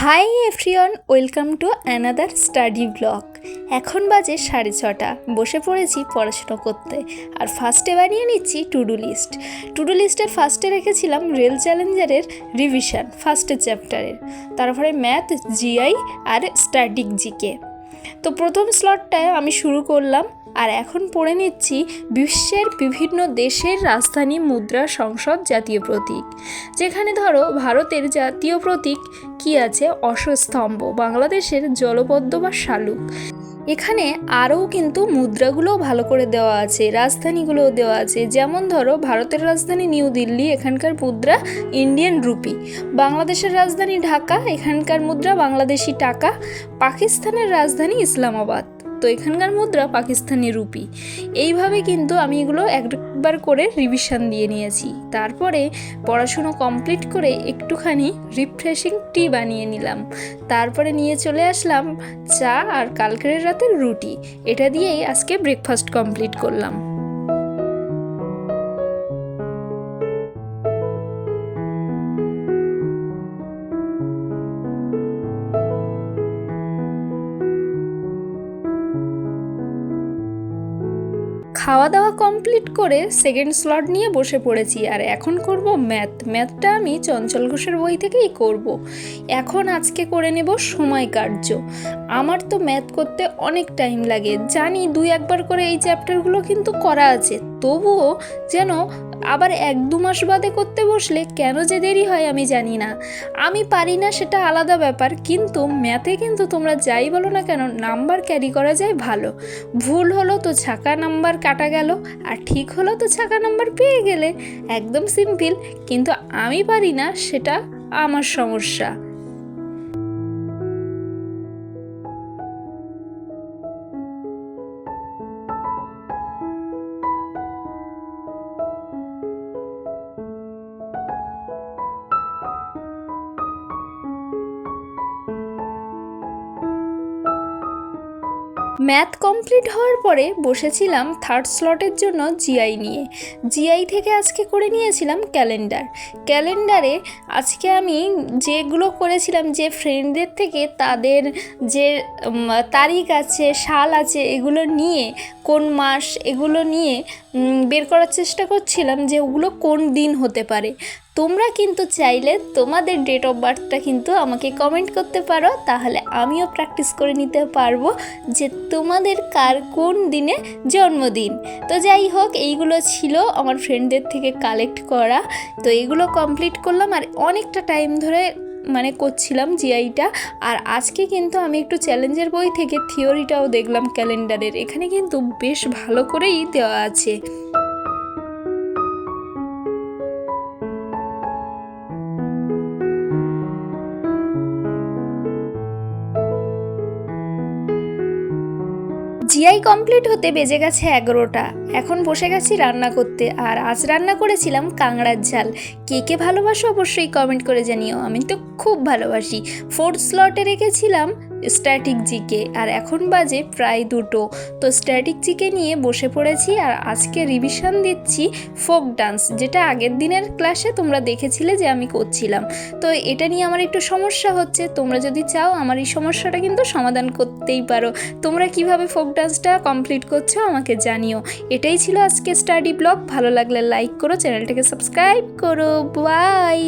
Hi everyone, welcome to another study blog. এখন বাজে 6:30, বসে পড়েছি পড়াশুনো করতে। আর ফার্স্টে বানিয়ে নিচ্ছি টু ডু লিস্টের ফার্স্টে রেখেছিলাম রেল চ্যালেঞ্জারের রিভিশন ফার্স্টের চ্যাপ্টারের, তারপরে ম্যাথ, জিআই আর স্ট্যাটিক জিকে। তো প্রথম স্লটটায় আমি শুরু করলাম, আর এখন পড়ে নিচ্ছি বিশ্বের বিভিন্ন দেশের রাজধানী, মুদ্রা, সংসদ, জাতীয় প্রতীক। যেখানে ধরো ভারতের জাতীয় প্রতীক কি আছে, অশ্বস্তম্ভ, বাংলাদেশের জলপদ্ম বা শালুক। এখানে আরও কিন্তু মুদ্রাগুলোও ভালো করে দেওয়া আছে, রাজধানীগুলোও দেওয়া আছে। যেমন ধরো ভারতের রাজধানী নিউ দিল্লি, এখানকার মুদ্রা ইন্ডিয়ান রুপি। বাংলাদেশের রাজধানী ঢাকা, এখানকার মুদ্রা বাংলাদেশি টাকা। পাকিস্তানের রাজধানী ইসলামাবাদ, তো এখানকার মুদ্রা পাকিস্তানি রুপি। এইভাবে কিন্তু আমি এগুলো একবার করে রিভিশন দিয়ে নিয়েছি। তারপরে পড়াশুনো কমপ্লিট করে একটুখানি রিফ্রেশিং টি বানিয়ে নিলাম। তারপরে নিয়ে চলে আসলাম চা আর কালকের রাতের রুটি। এটা দিয়েই আজকে ব্রেকফাস্ট কমপ্লিট করলাম। খাওয়া দাওয়া কমপ্লিট করে সেকেন্ড স্লট নিয়ে বসে পড়েছি। আর এখন করব ম্যাথটা আমি চঞ্চল ঘোষের বই থেকেই করব। এখন আজকে করে নেব সময় কার্য। আমার তো ম্যাথ করতে অনেক টাইম লাগে, জানি 2-1বার করে এই চ্যাপ্টারগুলো কিন্তু করা আছে, তবুও যেন আবার 1-2 মাস বাদে করতে বসলে কেন যে দেরি হয় আমি জানি না। আমি পারি না সেটা আলাদা ব্যাপার, কিন্তু ম্যাথে কিন্তু তোমরা যাই বলো না কেন নাম্বার ক্যারি করা যায় ভালো। ভুল হলো তো ছাকা নাম্বার কাটা গেল, আর ঠিক হলো তো ছাকা নাম্বার পেয়ে গেলে, একদম সিম্পল। কিন্তু আমি পারি না, সেটা আমার সমস্যা। ম্যাথ কমপ্লিট হওয়ার পরে বসেছিলাম থার্ড স্লটের জন্য জিআই নিয়ে। জিআই থেকে আজকে করে নিয়েছিলাম ক্যালেন্ডারে আজকে আমি যেগুলো করেছিলাম, যে ফ্রেন্ডদের থেকে তাদের যে তারিখ আছে, সাল আছে, এগুলো নিয়ে, কোন মাস, এগুলো নিয়ে বের করার চেষ্টা করছিলাম যে ওগুলো কোন দিন হতে পারে। তোমরা কিন্তু চাইলে তোমাদের ডেট অফ বার্থটা কিন্তু আমাকে কমেন্ট করতে পারো, তাহলে আমিও প্র্যাকটিস করে নিতে পারবো যে তোমাদের কার কোন দিনে জন্মদিন। তো যাই হোক, এইগুলো ছিল আমার ফ্রেন্ডদের থেকে কালেক্ট করা। তো এইগুলো কমপ্লিট করলাম, আর অনেকটা টাইম ধরে করছিলাম জিআইটা। আর আজকে কিন্তু আমি একটু চ্যালেঞ্জের বই থেকে থিওরিটাও দেখলাম ক্যালেন্ডারের। এখানে কিন্তু বেশ ভালো করেই দেওয়া আছে। জিআই কমপ্লিট হতে বেজে গেছে 11টা। এখন বসে গেছি রান্না করতে। আর আজ রান্না করেছিলাম কাঁকড়ার ঝাল। কে কে ভালোবাসো অবশ্যই কমেন্ট করে জানিও, আমি তো খুব ভালোবাসি। ফোর্থ স্লটে রেখেছিলাম স্ট্যাটিক জিকে, আর এখন বাজে প্রায় 2টো। তো স্ট্যাটিক জিকে নিয়ে বসে পড়েছি। আর আজকে রিভিশন দিচ্ছি ফোক ডান্স, যেটা আগের দিনের ক্লাসে তোমরা দেখেছিলে যে আমি করছিলাম। তো এটা নিয়ে আমার একটু সমস্যা হচ্ছে। তোমরা যদি চাও আমার এই সমস্যাটা কিন্তু সমাধান করতেই পারো। তোমরা কিভাবে ফোক ডান্সটা কমপ্লিট করছো আমাকে জানিও। এটাই ছিল আজকে স্টাডি ব্লগ। ভালো লাগলে লাইক করো, চ্যানেলটাকে সাবস্ক্রাইব করো। বাই।